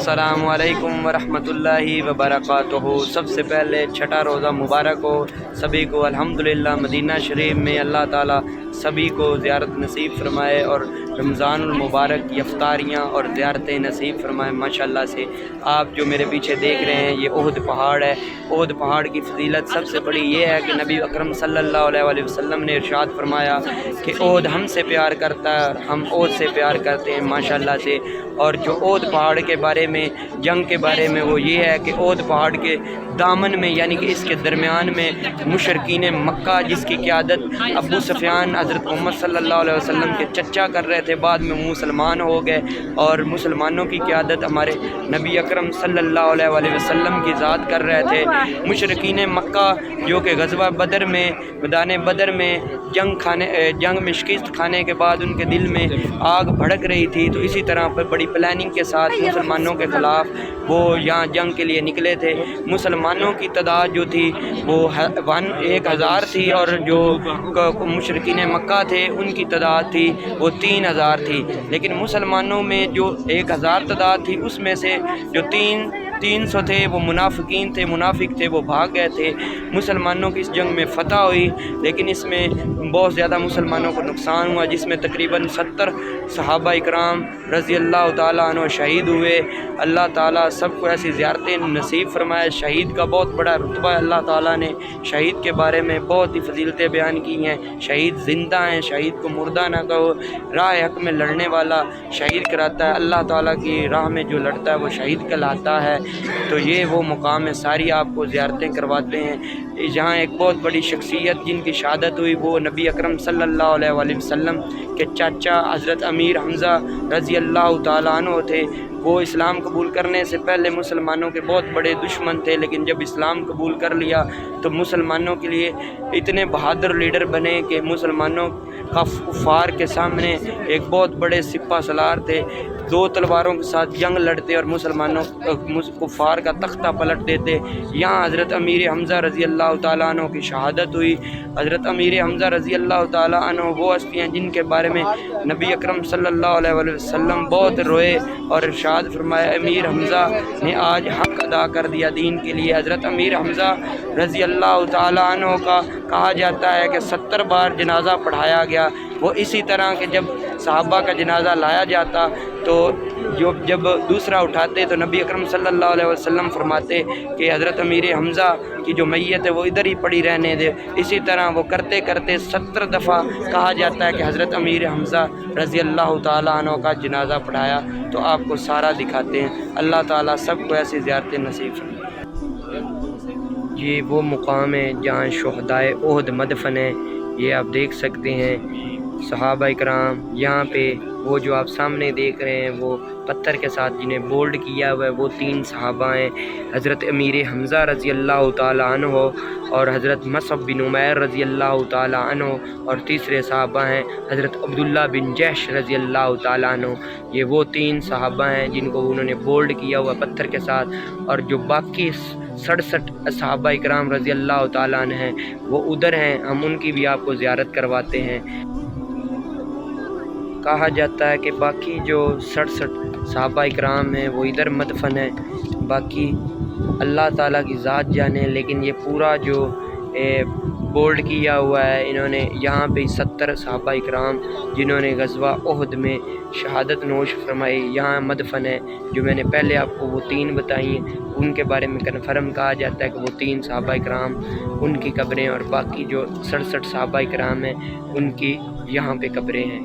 अस्सलामु अलैकुम वरहमतुल्लाहि वबरकातुहू। सबसे पहले छठा रोज़ा मुबारक हो सभी को। अल्हम्दुलिल्लाह मदीना शरीफ में अल्लाह ताला सभी को ज़ियारत नसीब फरमाए और रमज़ानुल मुबारक की इफ्तारियाँ और ज़ियारतें नसीब फरमाए। माशाअल्लाह से आप जो मेरे पीछे देख रहे हैं ये ओहद पहाड़ है। ओहद पहाड़ की फजीलत सबसे बड़ी ये है कि नबी अकरम सल्लल्लाहु अलैहि वसल्लम ने इरशाद फरमाया कि ओहद हमसे प्यार करता है और हम ओहद से प्यार करते हैं माशाअल्लाह से। और जो ओहद पहाड़ के बारे में, जंग के बारे में, वो ये है कि ओहद पहाड़ के दामन में यानी कि इसके दरमियान में मुशरकीन मक्का, जिसकी क़यादत अबू सुफियान हज़रत मोहम्मद सल्लल्लाहु अलैहि वसल्लम के चचा कर रहे थे, बाद में मुसलमान हो गए, और मुसलमानों की क़यादत हमारे नबी अकरम सल्लल्लाहु अलैहि वसल्लम की ज़ात कर रहे थे। मुशरकीन मक्का जो कि ग़ज़वा बदर में, मैदान बदर में जंग में शिकस्त खाने के बाद उनके दिल में आग भड़क रही थी, तो इसी तरह पर बड़ी प्लानिंग के साथ मुसलमानों के ख़िलाफ़ वो यहाँ जंग के लिए निकले थे। मुसलमानों की तादाद जो थी वो 1000 थी, और जो मुशरिकीन मक्का थे उनकी तादाद थी वो 3000 थी। लेकिन मुसलमानों में जो 1000 तादाद थी उसमें से जो 300 थे वो मुनाफिकीन थे, मुनाफिक थे, वो भाग गए थे। मुसलमानों की इस जंग में फ़तह हुई, लेकिन इसमें बहुत ज़्यादा मुसलमानों को नुकसान हुआ, जिसमें तकरीबन 70 सहाबा इकराम रज़ी अल्लाह ताला अन्हु शहीद हुए। अल्लाह ताला सबको ऐसी ज़ियारतें नसीब फरमाए। शहीद का बहुत बड़ा रुतबा है। अल्लाह ताला ने शहीद के बारे में बहुत ही फजीलतें बयान की हैं। शहीद ज़िंदा हैं, शहीद को मुर्दा ना कहो। राह हक़ में लड़ने वाला शहीद कराता है, अल्लाह ताला की राह में जो लड़ता है वो शहीद कहलाता है। तो ये वो मुकाम है, सारी आपको ज़ियारतें करवाते हैं। जहाँ एक बहुत बड़ी शख्सियत जिनकी शहादत हुई वो नबी अकरम सल्लल्लाहु अलैहि वसल्लम के चाचा हज़रत अमीर हमज़ा रज़ी अल्लाह ताला अन्हु थे। वो इस्लाम कबूल करने से पहले मुसलमानों के बहुत बड़े दुश्मन थे, लेकिन जब इस्लाम कबूल कर लिया तो मुसलमानों के लिए इतने बहादुर लीडर बने कि मुसलमानों का कुफ़ार के सामने एक बहुत बड़े सिपा सलार थे, 2 तलवारों के साथ जंग लड़ते और मुसलमानों कुफ़ार का तख्ता पलट देते। यहाँ हज़रत अमीर हमज़ा रज़ी अल्लाह ताला अन्हु की शहादत हुई। हज़रत अमीर हमज़ा रज़ी अल्लाह ताला अन्हु वो हस्तियाँ जिनके बारे में नबी अकरम सल्लल्लाहु अलैहि वसल्लम बहुत रोए और इरशाद फरमाया, अमीर हमज़ा ने आज हक़ अदा कर दिया दीन के लिए। हज़रत अमीर हमज़ा रज़ी अल्लाह ताला अन्हु का कहा जाता है कि 70 बार जनाज़ा पढ़ाया गया। वो इसी तरह के जब सहाबा का जनाज़ा लाया जाता तो जब दूसरा उठाते तो नबी अकरम सल्लल्लाहु अलैहि वसल्लम फरमाते कि हज़रत अमीर हमज़ा की जो मैयत है वो इधर ही पड़ी रहने दे। इसी तरह वो करते करते 70 दफ़ा कहा जाता है कि हज़रत अमीर हमज़ा रज़ी अल्लाह ताला अन्हु का जनाज़ा पढ़ाया। तो आपको सारा दिखाते हैं। अल्लाह ताला सबको ऐसी ज़ियारतें नसीब फरमाए। ये वो मुकाम है जहाँ शुहदाए ओहद मदफन है। ये आप देख सकते हैं सहाबा इकराम। यहाँ पे वो जो आप सामने देख रहे हैं वो पत्थर के साथ जिन्हें बोल्ड किया हुआ है वो 3 सहाबा हैं, हज़रत अमीर हमज़ा रज़ी अल्लाह ताला अन्हु और हज़रत मसअब बिन उमैर रज़ी अल्लाह ताला अन्हु, और तीसरे सहाबा हैं हज़रत अब्दुल्ला बिन जहश रज़ी अल्लाह ताला अन्हु। ये वो 3 सहाबा हैं जिनको उन्होंने बोल्ड किया हुआ पत्थर के साथ, और जो बाकी 67 सहाबा इकराम रज़ी अल्लाह ताला अन्हु हैं वो उधर हैं। हम उनकी भी आपको ज़ियारत करवाते हैं। कहा जाता है कि बाकी जो 67 सहाबा इकराम हैं वो इधर मदफन है, बाकी अल्लाह ताला की ज़ात जाने। लेकिन ये पूरा जो बोल्ड किया हुआ है इन्होंने यहाँ पे 70 सहाबा इकराम जिन्होंने ग़ज़वा ओहद में शहादत नोश फरमाई यहाँ मदफन है। जो मैंने पहले आपको वो 3 बताई हैं उनके बारे में कन्फर्म कहा जाता है कि वो 3 सहाबा इकराम उनकी कब्रें, और बाकी जो 67 सहाबा इकराम हैं उनकी यहाँ पे कब्रें हैं।